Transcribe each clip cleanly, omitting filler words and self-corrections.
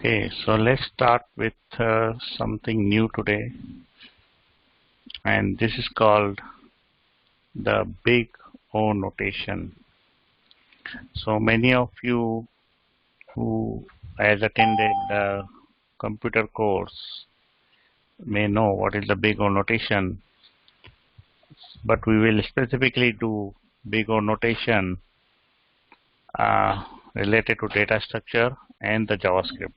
Okay, so let's start with something new today, and this is called the Big O notation. So many of you who has attended the computer course may know what is the Big O notation, but we will specifically do Big O notation related to data structure and the JavaScript.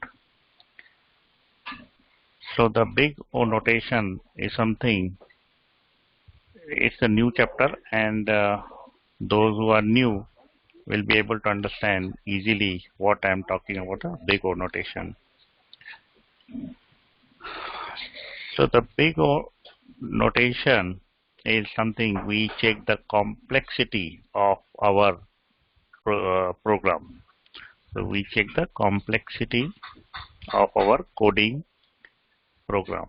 So the Big O notation is something, it's a new chapter, and those who are new will be able to understand easily what I am talking about, a Big O notation. So the Big O notation is something we check the complexity of our program. So we check the complexity of our coding program.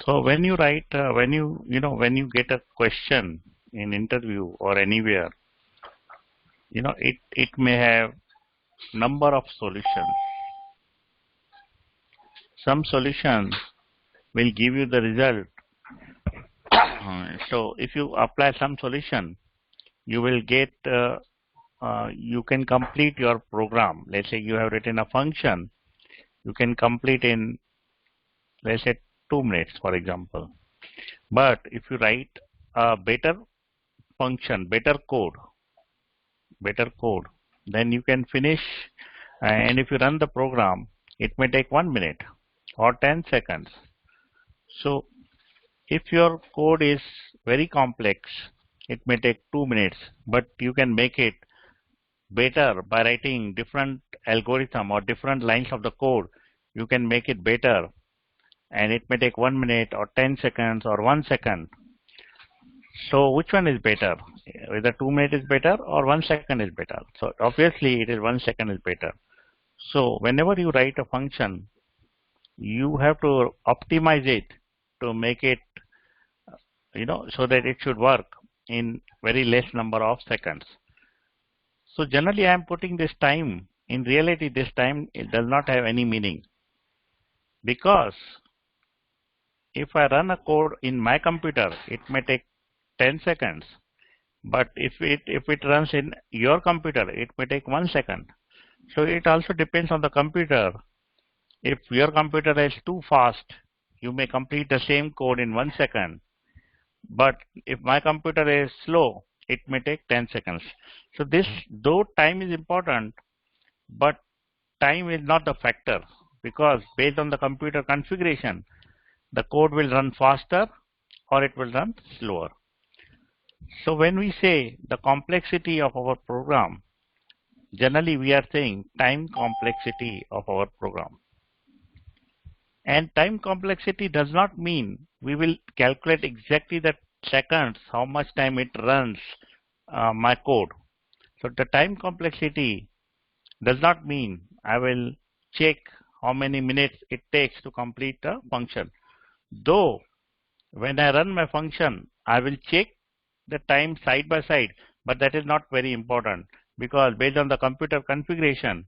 So when you write, when you get a question in interview or anywhere, it may have number of solutions. Some solutions will give you the result. So if you apply some solution, you will get, you can complete your program. Let's say you have written a function, you can complete in, let's say, 2 minutes, for example. But if you write a better function, better code, then you can finish, and if you run the program, it may take 1 minute or 10 seconds. So if your code is very complex, it may take 2 minutes, but you can make it better by writing different algorithm or different lines of the code. You can make it better, and it may take 1 minute or 10 seconds or 1 second. So which one is better? Whether 2 minutes is better or 1 second is better? So obviously it is 1 second is better. So whenever you write a function, you have to optimize it to make it, so that it should work in very less number of seconds. So generally I am putting this time. In reality, this time, it does not have any meaning, because if I run a code in my computer, it may take 10 seconds. But if it runs in your computer, it may take 1 second. So it also depends on the computer. If your computer is too fast, you may complete the same code in 1 second. But if my computer is slow, it may take 10 seconds. So this, though time is important, but time is not the factor, because based on the computer configuration, the code will run faster or it will run slower. So when we say the complexity of our program, generally we are saying time complexity of our program. And time complexity does not mean we will calculate exactly the seconds, how much time it runs my code. So the time complexity does not mean I will check how many minutes it takes to complete the function. Though when I run my function, I will check the time side by side, but that is not very important, because based on the computer configuration,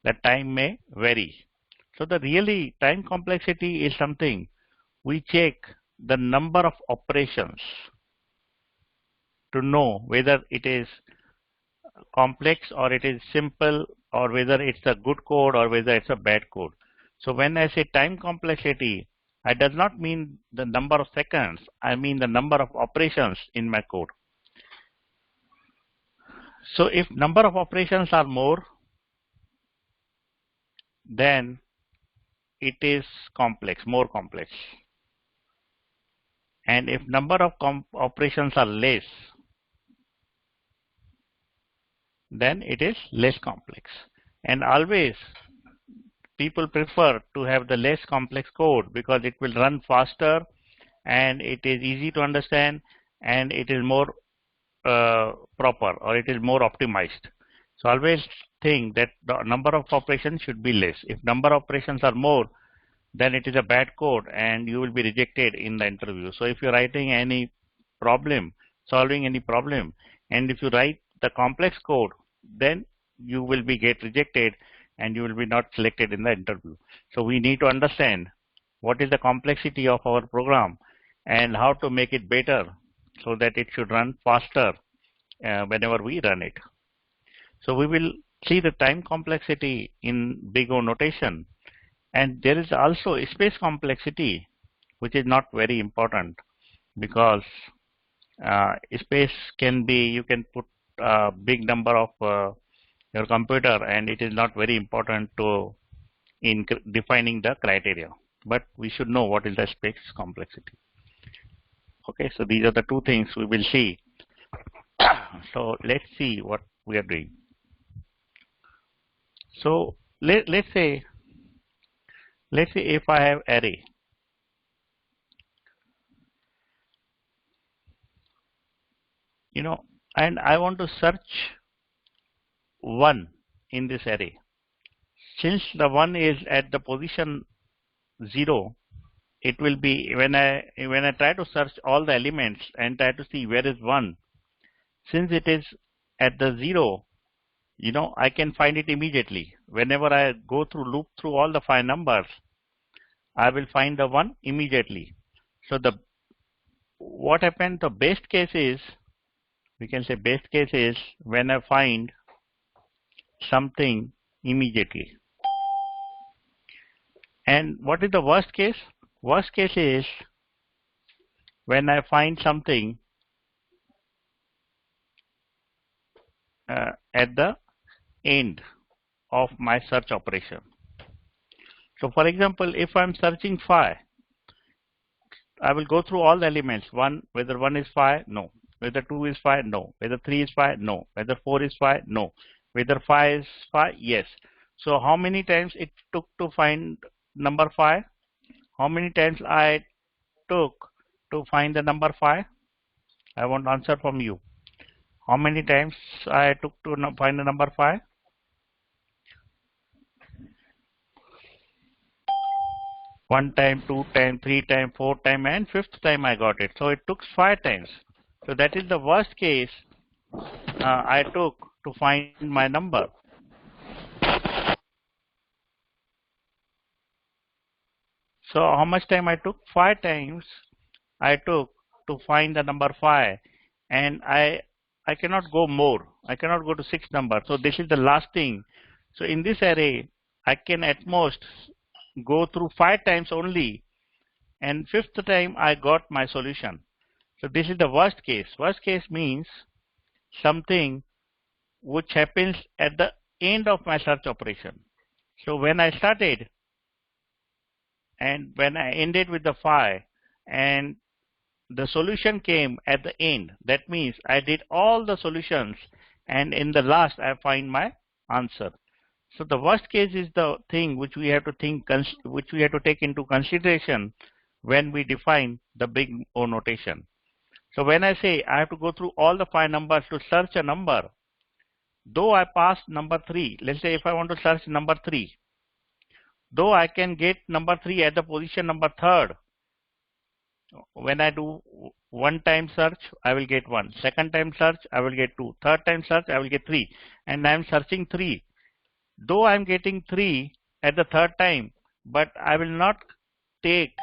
the time may vary. So the really time complexity is something we check the number of operations to know whether it is complex or it is simple, or whether it's a good code or whether it's a bad code. So when I say time complexity, I does not mean the number of seconds, I mean the number of operations in my code. So if number of operations are more, then it is complex, more complex. And if number of operations are less, then it is less complex. And always people prefer to have the less complex code, because it will run faster and it is easy to understand and it is more proper, or it is more optimized. So always think that the number of operations should be less. If number of operations are more, then it is a bad code and you will be rejected in the interview. So if you're writing any problem, solving any problem, and if you write the complex code, then you will be get rejected, and you will be not selected in the interview. So we need to understand what is the complexity of our program and how to make it better so that it should run faster whenever we run it. So we will see the time complexity in Bigo Notation, and there is also a space complexity, which is not very important because space can be, you can put a big number of your computer, and it is not very important to in defining the criteria, but we should know what is the space complexity. Okay, so these are the two things we will see. So let's see what we are doing. So let's say if I have array, and I want to search 1 in this array. Since the 1 is at the position 0, it will be when I try to search all the elements and try to see where is 1. Since it is at the 0, I can find it immediately. Whenever I go through loop through all the 5 numbers, I will find the 1 immediately. So what happened, the best case is, we can say best case is when I find something immediately. And what is the worst case? Worst case is when I find something at the end of my search operation. So for example, if I'm searching 5, I will go through all the elements. 1, whether 1 is 5, no. Whether 2 is 5, no. Whether 3 is 5, no. Whether 4 is 5, no. Whether 5 is 5, yes. So how many times it took to find number 5? How many times I took to find the number 5? I want answer from you. How many times I took to find the number 5? 1 time, 2 time, 3 time, 4 time, and 5th time I got it. So it took 5 times. So that is the worst case I took to find my number. So how much time I took? 5 times I took to find the number 5, and I cannot go more. I cannot go to 6 number. So this is the last thing. So in this array, I can at most go through 5 times only, and 5th time I got my solution. So this is the worst case. Worst case means something which happens at the end of my search operation. So when I started and when I ended with the 5 and the solution came at the end, that means I did all the solutions and in the last I find my answer. So the worst case is the thing which we have to take into consideration when we define the Bigo notation. So when I say I have to go through all the 5 numbers to search a number, though I pass number 3, let's say if I want to search number 3, though I can get number 3 at the position number 3rd, when I do 1 time search, I will get 1. 2nd time search, I will get 2. 3rd time search, I will get 3. And I am searching 3. Though I am getting 3 at the 3rd time, but I will not take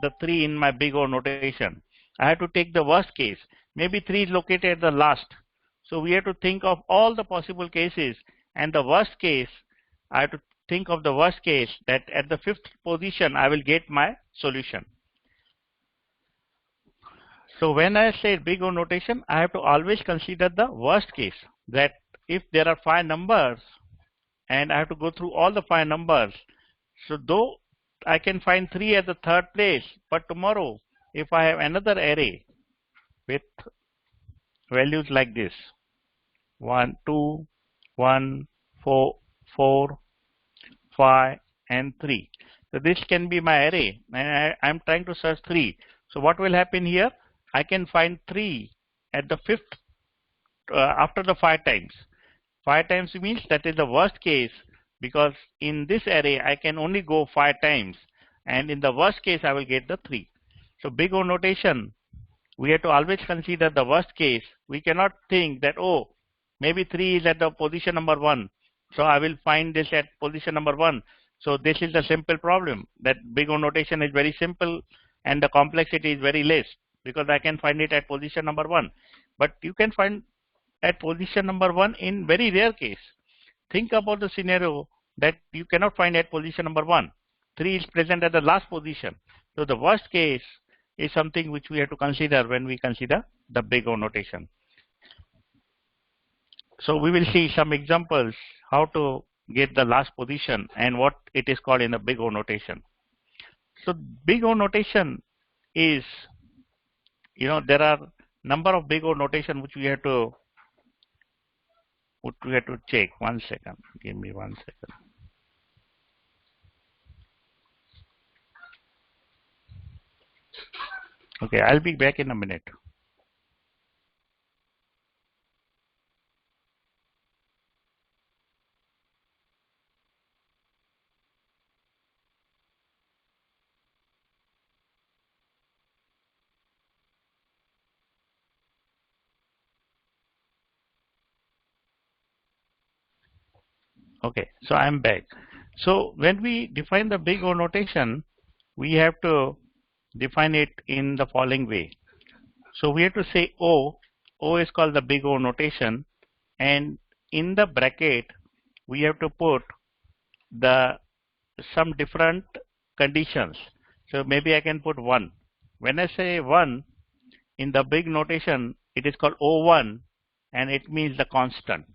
the 3 in my Bigo notation. I have to take the worst case. Maybe 3 is located at the last. So we have to think of all the possible cases, and the worst case, I have to think of the worst case that at the 5th position I will get my solution. So when I say Bigo notation, I have to always consider the worst case, that if there are 5 numbers and I have to go through all the 5 numbers, so though I can find 3 at the 3rd place, but tomorrow if I have another array with values like this, 1, 2, 1, 4, 4, 5, and 3. So this can be my array, and I am trying to search 3. So what will happen here? I can find 3 at the 5th after the 5 times. 5 times means that is the worst case, because in this array I can only go 5 times, and in the worst case I will get the 3. So Bigo notation, we have to always consider the worst case. We cannot think that, oh, maybe 3 is at the position number 1, So I will find this at position number 1. So this is a simple problem. That Bigo notation is very simple and the complexity is very less because I can find it at position number 1. But you can find at position number 1 in very rare case. Think about the scenario that you cannot find at position number 1. 3 is present at the last position. So the worst case is something which we have to consider when we consider the Bigo notation. So we will see some examples how to get the last position and what it is called in the Bigo notation. So Bigo notation is, there are number of Bigo notation which we have to check. 1 second. Give me 1 second. Okay, I'll be back in a minute. Okay, so I'm back. So when we define the Bigo notation, we have to define it in the following way. So we have to say O. O is called the Bigo notation, and in the bracket we have to put some different conditions. So maybe I can put 1. When I say 1 in the big notation, it is called O1 and it means the constant.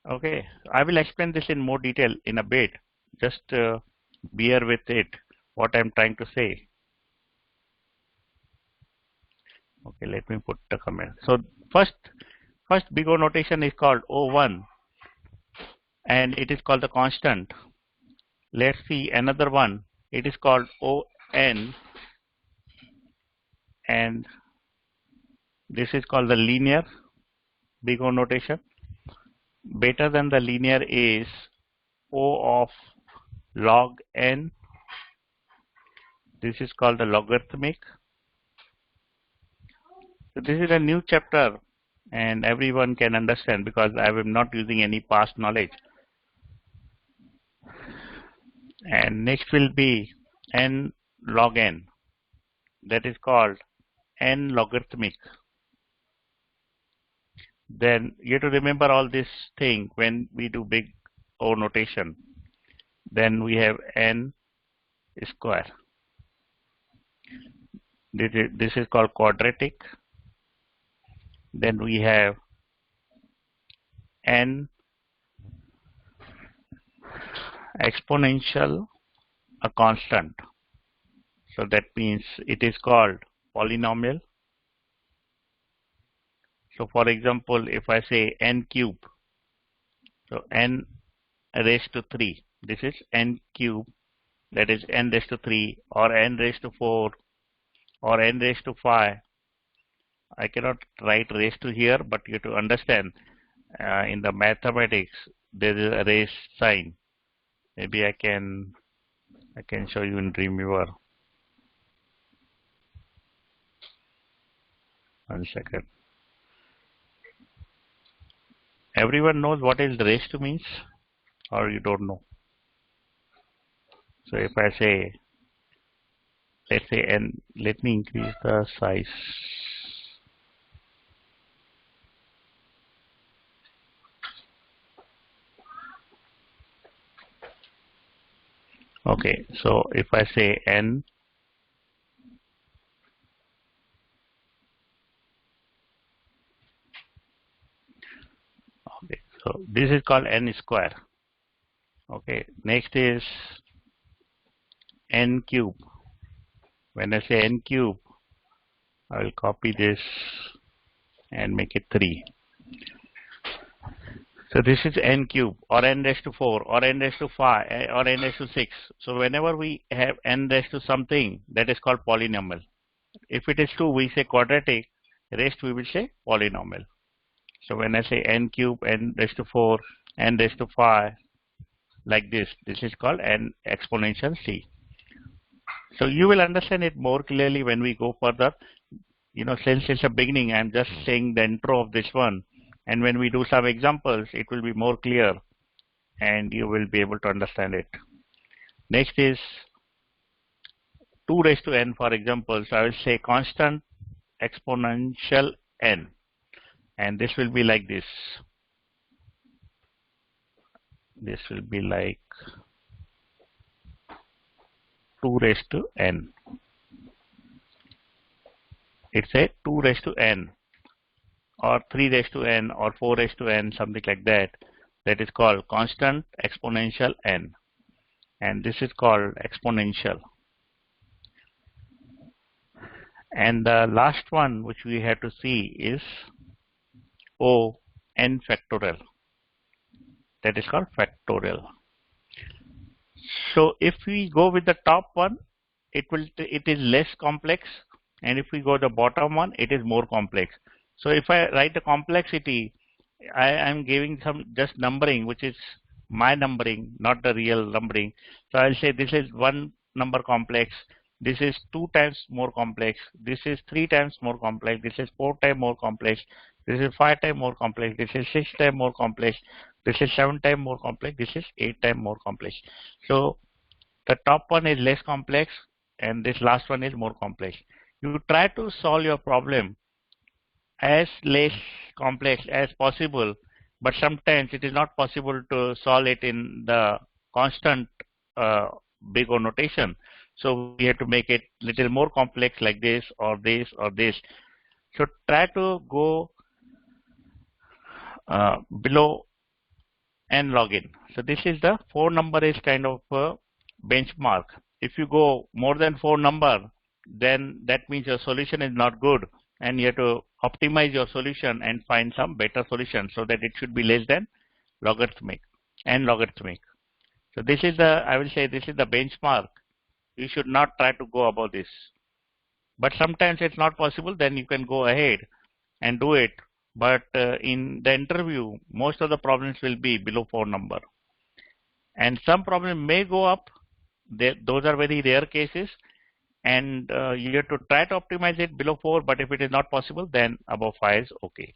Okay, I will explain this in more detail in a bit. Just bear with it, what I'm trying to say. Okay, let me put the comment. So first Bigo notation is called O1 and it is called the constant. Let's see another one. It is called ON and this is called the linear Bigo notation. Better than the linear is O of log n. This is called the logarithmic. So this is a new chapter and everyone can understand because I am not using any past knowledge. And next will be n log n. That is called n logarithmic. Then you have to remember all this thing when we do big O notation. Then we have n square. This is called quadratic. Then we have n exponential, a constant. So that means it is called polynomial. So for example, if I say n cube, so n raised to 3, this is n cube, that is n raised to 3 or n raised to 4 or n raised to 5. I cannot write raised to here, but you have to understand in the mathematics there is a raised sign. Maybe I can show you in Dreamweaver. 1 second. Everyone knows what is raised to means, or you don't know? So if I say, let's say n, let me increase the size. Okay, so if I say n, okay, so this is called n square. Okay, next is n cube. When I say n cube, I will copy this and make it 3. So this is n cube or n raised to 4 or n raised to 5 or n raised to 6. So whenever we have n raised to something, that is called polynomial. If it is 2, we say quadratic. Rest we will say polynomial. So when I say n cube, n raised to 4, n raised to 5, like this is called n exponential c. So you will understand it more clearly when we go further. Since it's a beginning, I'm just saying the intro of this one. And when we do some examples, it will be more clear and you will be able to understand it. Next is 2 raised to n, for example. So I will say constant exponential n, and this will be like this. This will be like 2 raised to n. It's a 2 raised to n or 3 raised to n or 4 raised to n, something like that. That is called constant exponential n, and this is called exponential. And the last one which we have to see is O n factorial. That is called factorial. So if we go with the top one, it is less complex, and if we go the bottom one, it is more complex. So if I write the complexity, I am giving some just numbering, which is my numbering, not the real numbering. So I'll say this is 1 number complex, this is 2 times more complex, this is 3 times more complex, this is 4 times more complex, this is 5 times more complex, this is 6 times more complex, this is 7 times more complex, this is 8 times more complex. So the top one is less complex and this last one is more complex. You try to solve your problem as less complex as possible, but sometimes it is not possible to solve it in the constant Bigo notation. So we have to make it little more complex, like this or this or this. So try to go below n log n. So this is the 4 number is kind of a benchmark. If you go more than 4 number, then that means your solution is not good, and you have to optimize your solution and find some better solution so that it should be less than logarithmic, n logarithmic. So this is the, I will say this is the benchmark. You should not try to go above this. But sometimes it's not possible, then you can go ahead and do it. But in the interview, most of the problems will be below 4 number. And some problem may go up. Those are very rare cases. And you have to try to optimize it below 4, but if it is not possible, then above 5 is okay.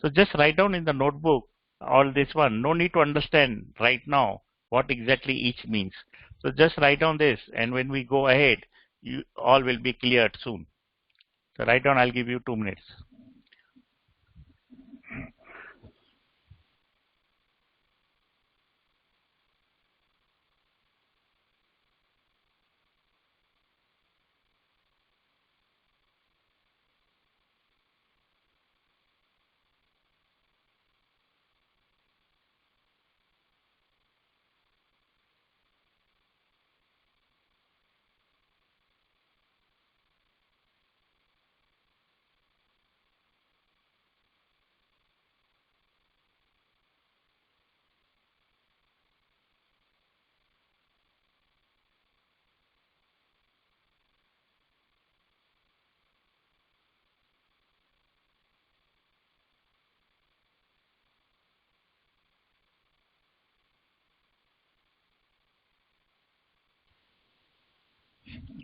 So just write down in the notebook all this one. No need to understand right now what exactly each means. So just write down this, and when we go ahead, you all will be cleared soon. So write down, I'll give you 2 minutes.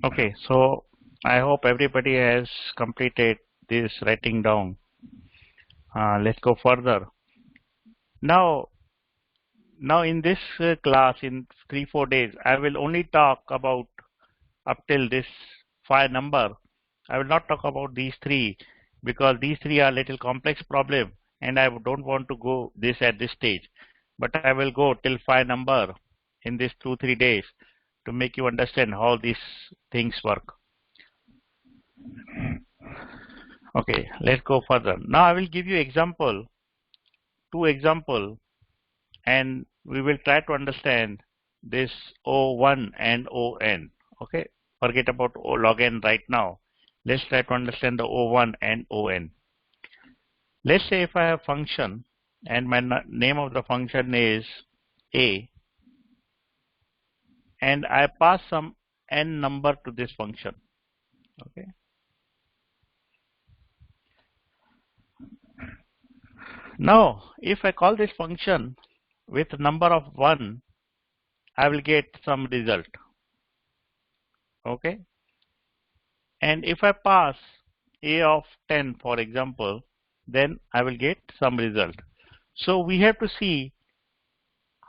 Okay, so I hope everybody has completed this writing down. Let's go further. Now in this class, in 3-4 days, I will only talk about up till this 5 number. I will not talk about these 3 because these 3 are little complex problem, and I don't want to go this at this stage. But I will go till 5 number in this 2-3 days to make you understand how these things work. Okay, let's go further. Now I will give you example, 2 example, and we will try to understand this O1 and ON. Okay, forget about O log n right now. Let's try to understand the O1 and ON. Let's say if I have function and my name of the function is A, and I pass some n number to this function. Okay. Now, if I call this function with number of 1, I will get some result. Okay. And if I pass a of 10, for example, then I will get some result. So we have to see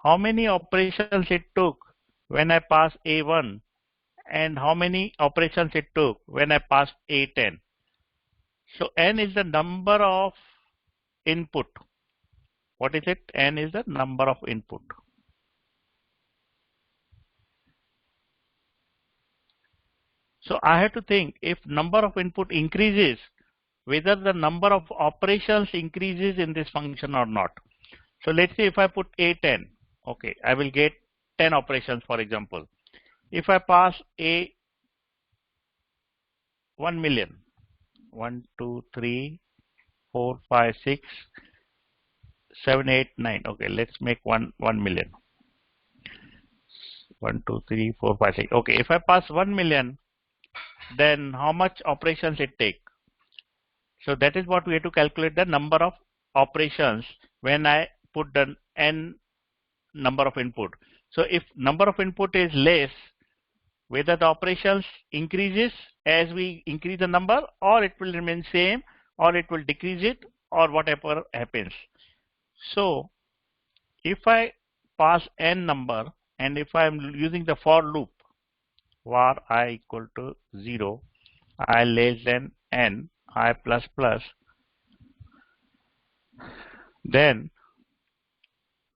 how many operations it took when I pass A1 and how many operations it took when I passed A10. So n is the number of input. What is it? N is the number of input. So I have to think if number of input increases, whether the number of operations increases in this function or not. So let's say if I put A10, okay, I will get 10 operations, for example. If I pass A 1 million, 1, 2, 3, 4, 5, 6, 7, 8, 9. Okay, let's make 1 million. 1, 2, 3, 4, 5, 6. Okay, if I pass 1 million, then how much operations it take? So that is what we have to calculate, the number of operations when I put the n number of input. So if number of input is less, whether the operations increases as we increase the number, or it will remain same, or it will decrease it, or whatever happens. So if I pass n number, and if I am using the for loop, var I equal to 0, I less than n, I plus plus, then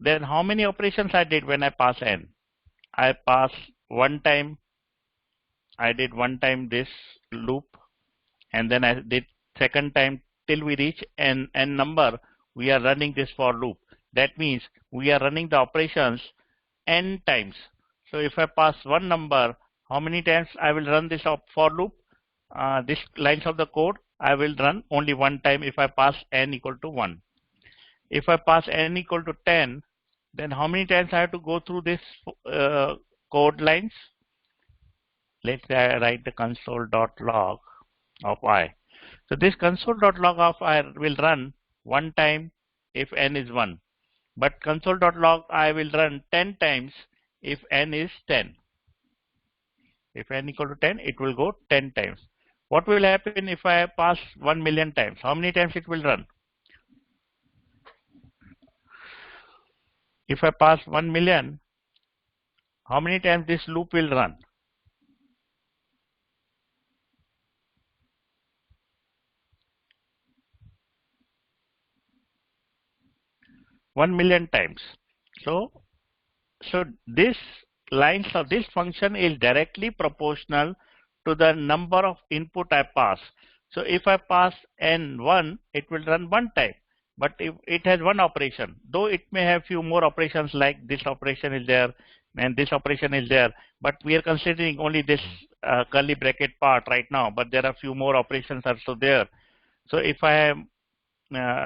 how many operations I did when I pass n? I pass one time, I did one time this loop, and then I did second time till we reach n number. We are running this for loop. That means we are running the operations n times. So if I pass one number, how many times I will run this for loop? This lines of the code I will run only one time if I pass n equal to 1. If I pass n equal to 10, then how many times I have to go through this code lines? Let's say I write the console.log of I. So this console.log of I will run one time if n is 1. But console.log I will run 10 times if n is 10. If n equal to 10, it will go 10 times. What will happen if I pass 1 million times? How many times it will run? If I pass 1 million, how many times this loop will run? One million times. So this lines of this function is directly proportional to the number of input I pass. So if I pass n1, it will run one time. But if it has one operation, though it may have few more operations like this operation is there and this operation is there, but we are considering only this curly bracket part right now, but there are few more operations also there. So if I am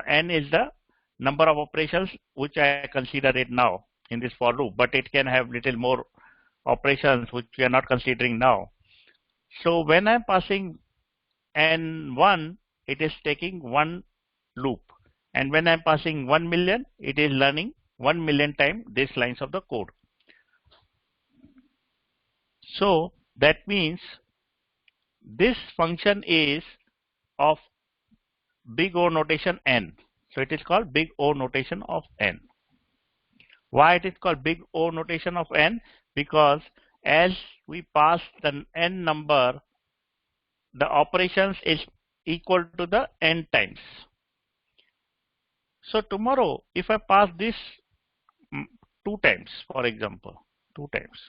n is the number of operations which I consider it now in this for loop, but it can have little more operations which we are not considering now. So when I'm passing n1, it is taking one loop, and when I'm passing 1 million, it is learning 1 million times these lines of the code. So that means this function is of big O notation n. So it is called big O notation of n. Why it is called big O notation of n? Because as we pass the n number, the operations is equal to the n times. So tomorrow, if I pass this 2 times, for example, 2 times,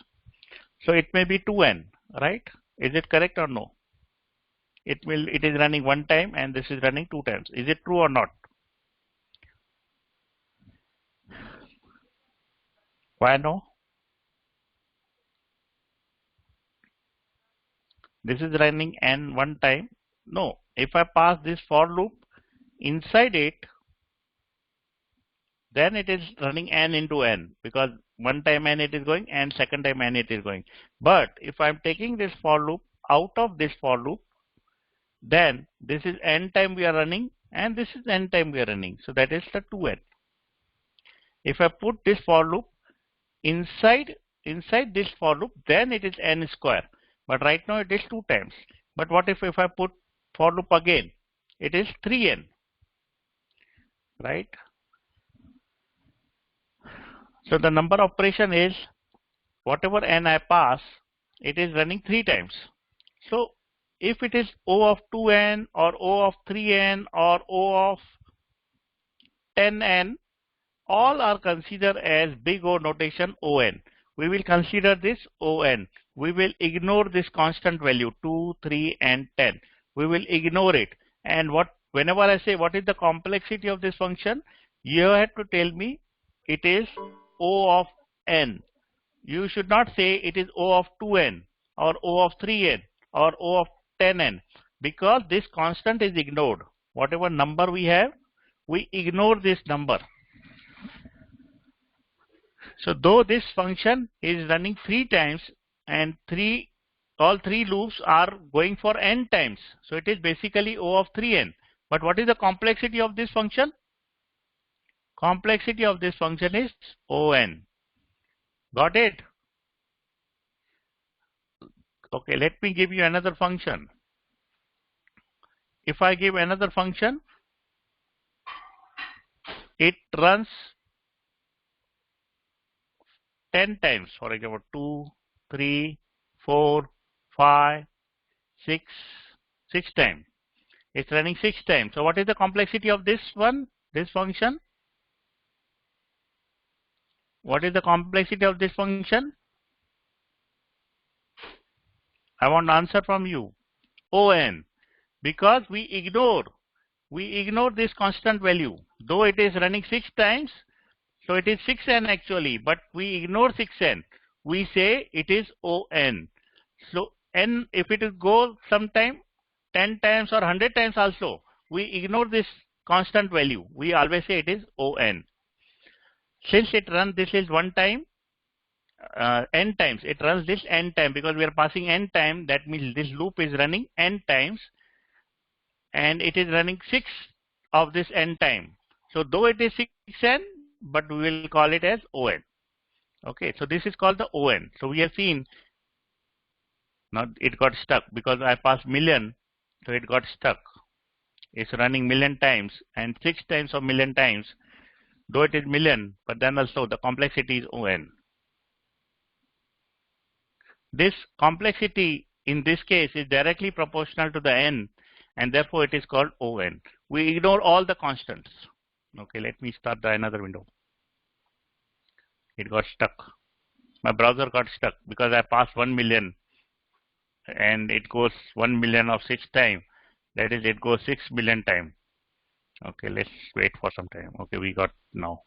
so it may be 2n, right? Is it correct or no? It is running one time and this is running 2 times. Is it true or not? Why no? This is running n one time. No, if I pass this for loop inside it, then it is running n into n, because one time n it is going and second time n it is going. But if I'm taking this for loop out of this for loop, then this is n time we are running and this is n time we are running. So that is the 2n. If I put this for loop inside this for loop, then it is n square. But right now it is 2 times. But what if I put for loop again? It is 3n, right? So the number operation is whatever n I pass, it is running 3 times. So if it is O of 2n or O of 3n or O of 10n, all are considered as Bigo notation On. We will consider this On. We will ignore this constant value 2, 3 and 10. We will ignore it. And whenever I say what is the complexity of this function, you have to tell me it is O of n. You should not say it is O of 2n or O of 3n or O of 10n, because this constant is ignored. Whatever number we have, we ignore this number. So though this function is running 3 times and all 3 loops are going for n times, so it is basically O of 3n. But what is the complexity of this function? Complexity of this function is On. Got it? Okay, let me give you another function. If I give another function, it runs 10 times, for example 2, 3, 4, 5, 6 times. It's running 6 times. So what is the complexity of this function? What is the complexity of this function? I want an answer from you. On. Because we ignore this constant value. Though it is running 6 times, so it is 6n actually, but we ignore 6n. We say it is On. So n, if it will go sometime 10 times or 100 times also, we ignore this constant value. We always say it is On. Since it runs, this is one time, n times. It runs this n time because we are passing n time. That means this loop is running n times, and it is running 6 of this n time. So though it is 6n, but we will call it as On. Okay, so this is called the On. So we have seen now it got stuck because I passed million, so it got stuck. It's running million times and 6 times of million times. Though it is million, but then also the complexity is On. This complexity in this case is directly proportional to the n, and therefore it is called On. We ignore all the constants. Okay, let me start another window. It got stuck. My browser got stuck because I passed 1 million and it goes 1 million of 6 times. That is, it goes 6 million times. Okay, let's wait for some time. Okay, we got now.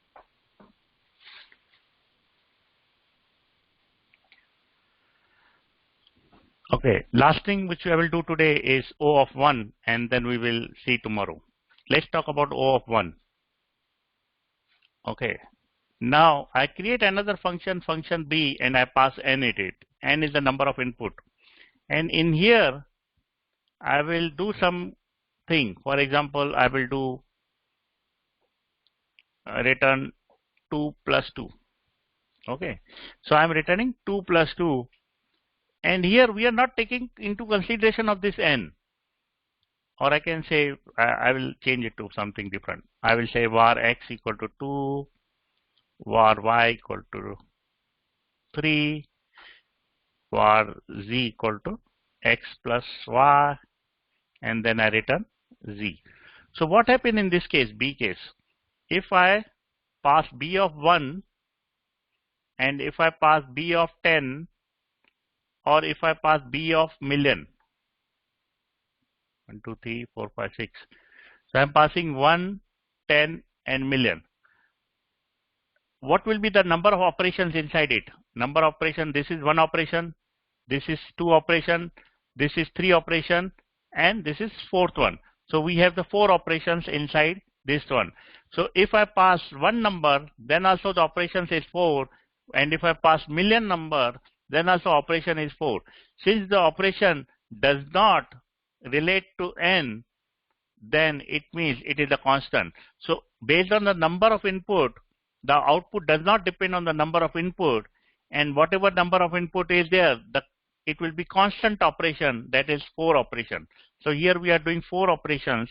Okay, last thing which I will do today is O of 1, and then we will see tomorrow. Let's talk about O of 1. Okay, now I create another function B, and I pass n at it. N is the number of input. And in here, I will do some thing. For example, I will do return 2 plus 2. Okay, so I'm returning 2 plus 2. And here we are not taking into consideration of this n. Or I can say, I will change it to something different. I will say var x equal to 2, var y equal to 3, var z equal to x plus y, and then I return z. So what happened in this case, B case? If I pass B of 1, and if I pass B of 10, or if I pass B of million, 1, 2, 3, 4, 5, 6. So I'm passing 1, 10, and million. What will be the number of operations inside it? Number of operation, this is 1 operation, this is 2 operation, this is 3 operation, and this is 4th one. So we have the 4 operations inside this one. So if I pass 1 number, then also the operations is 4, and if I pass million number, then also operation is 4. Since the operation does not relate to n, then it means it is a constant. So based on the number of input, the output does not depend on the number of input, and whatever number of input is there, it will be constant operation, that is 4 operation. So here we are doing 4 operations.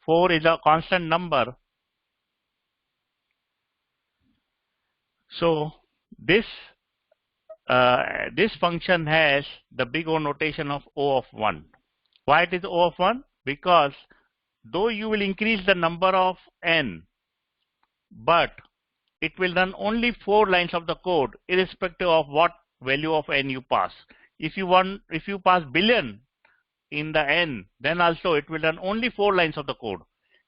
4 is a constant number. So this this function has the Bigo notation of O of 1. Why it is O of 1? Because though you will increase the number of n, but it will run only 4 lines of the code irrespective of what value of n you pass. If you pass billion in the n, then also it will run only 4 lines of the code.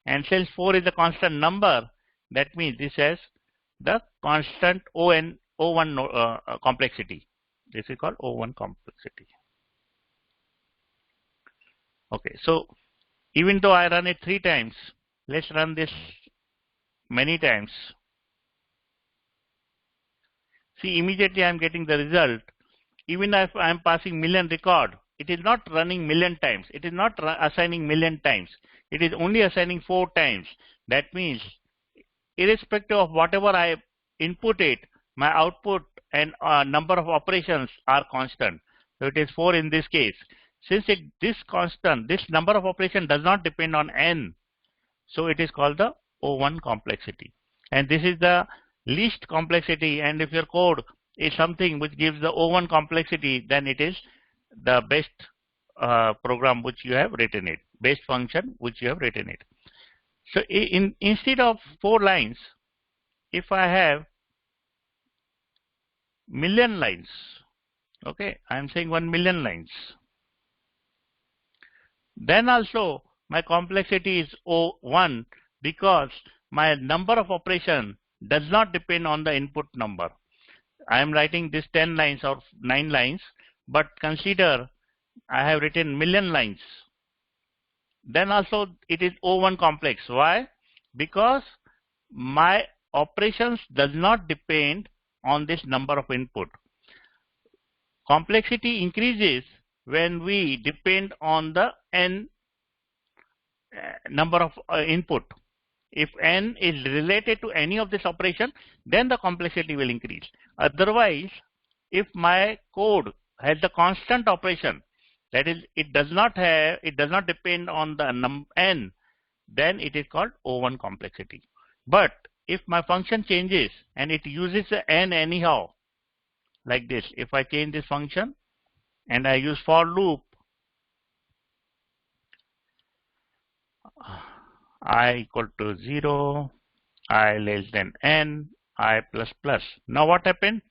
And since 4 is a constant number, that means this has the constant O1 complexity. This is called O1 complexity. Okay, so even though I run it 3 times, let's run this many times. See, immediately I am getting the result. Even if I am passing million record, it is not running million times. It is not assigning million times. It is only assigning 4 times. That means irrespective of whatever I input it, my output and number of operations are constant. So it is 4 in this case. Since this number of operations does not depend on n, so it is called the O1 complexity. And this is the least complexity, and if your code is something which gives the O1 complexity, then it is the best program which you have written it, best function which you have written it. So instead of 4 lines, if I have million lines, okay, I am saying 1 million lines, then also my complexity is O1 because my number of operation does not depend on the input number. I am writing this 10 lines or 9 lines, but consider I have written million lines. Then also it is O1 complex. Why? Because my operations does not depend on this number of input. Complexity increases when we depend on the n number of input. If n is related to any of this operation, then the complexity will increase. Otherwise, if my code has the constant operation, that is, it does not depend on the n, then it is called O1 complexity. But if my function changes and it uses the n anyhow, like this, if I change this function and I use for loop, I equal to 0, I less than n, I plus plus. Now what happened?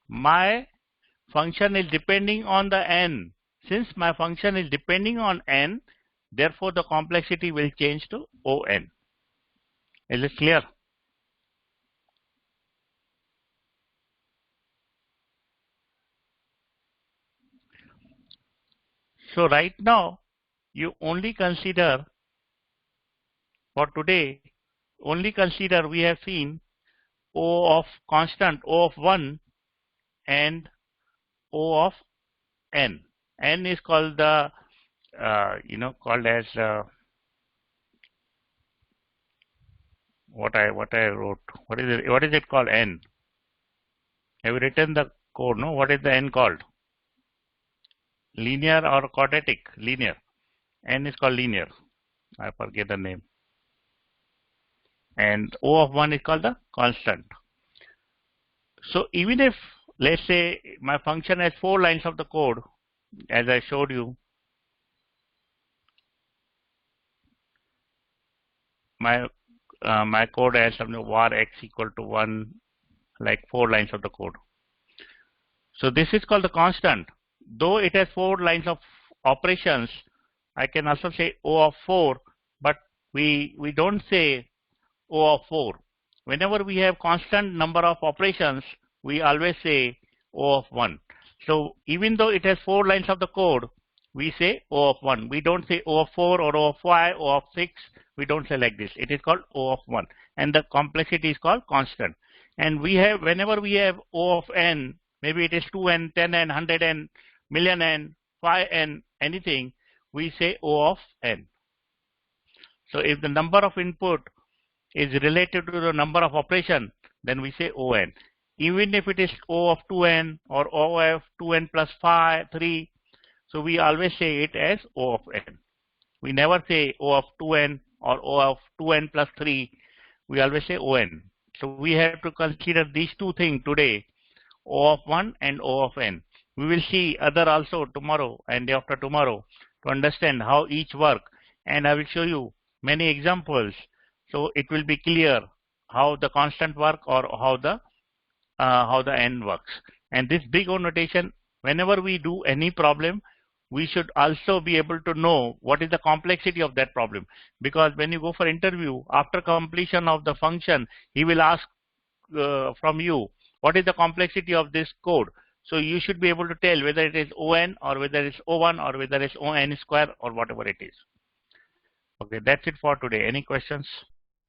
My function is depending on the n. Since my function is depending on n, therefore the complexity will change to On. Is it clear? So right now, you only consider, for today, only consider we have seen O of constant, O of 1 and O of n. N is called the, called as what I wrote. What is it called? N. Have you written the code? No. What is the n called? Linear or quadratic? Linear. N is called linear. I forget the name. And O of 1 is called the constant. So even if, let's say, my function has 4 lines of the code, as I showed you, my code has something var x equal to 1, like 4 lines of the code. So this is called the constant. Though it has 4 lines of operations, I can also say O of 4, but we don't say O of 4. Whenever we have constant number of operations, we always say O of 1. So even though it has 4 lines of the code, we say O of 1. We don't say O of 4 or O of 5, O of 6. We don't say like this. It is called O of 1. And the complexity is called constant. And we have, whenever we have O of n, maybe it is 2n, 10n, 100n, million n, 5n, anything, we say O of n. So if the number of input is related to the number of operation, then we say On. Even if it is O of 2n or O of 2n plus 3, so we always say it as O of n. We never say O of 2n or O of 2n plus 3. We always say On. So we have to consider these two things today, O of 1 and O of n. We will see other also tomorrow and day after tomorrow to understand how each work, and I will show you many examples so it will be clear how the constant work or how the n works. And this Bigo notation, whenever we do any problem, we should also be able to know what is the complexity of that problem, because when you go for interview after completion of the function, he will ask from you what is the complexity of this code. So you should be able to tell whether it is on or whether it's o1 or whether it's on square or whatever it is. Okay, that's it for today. Any questions?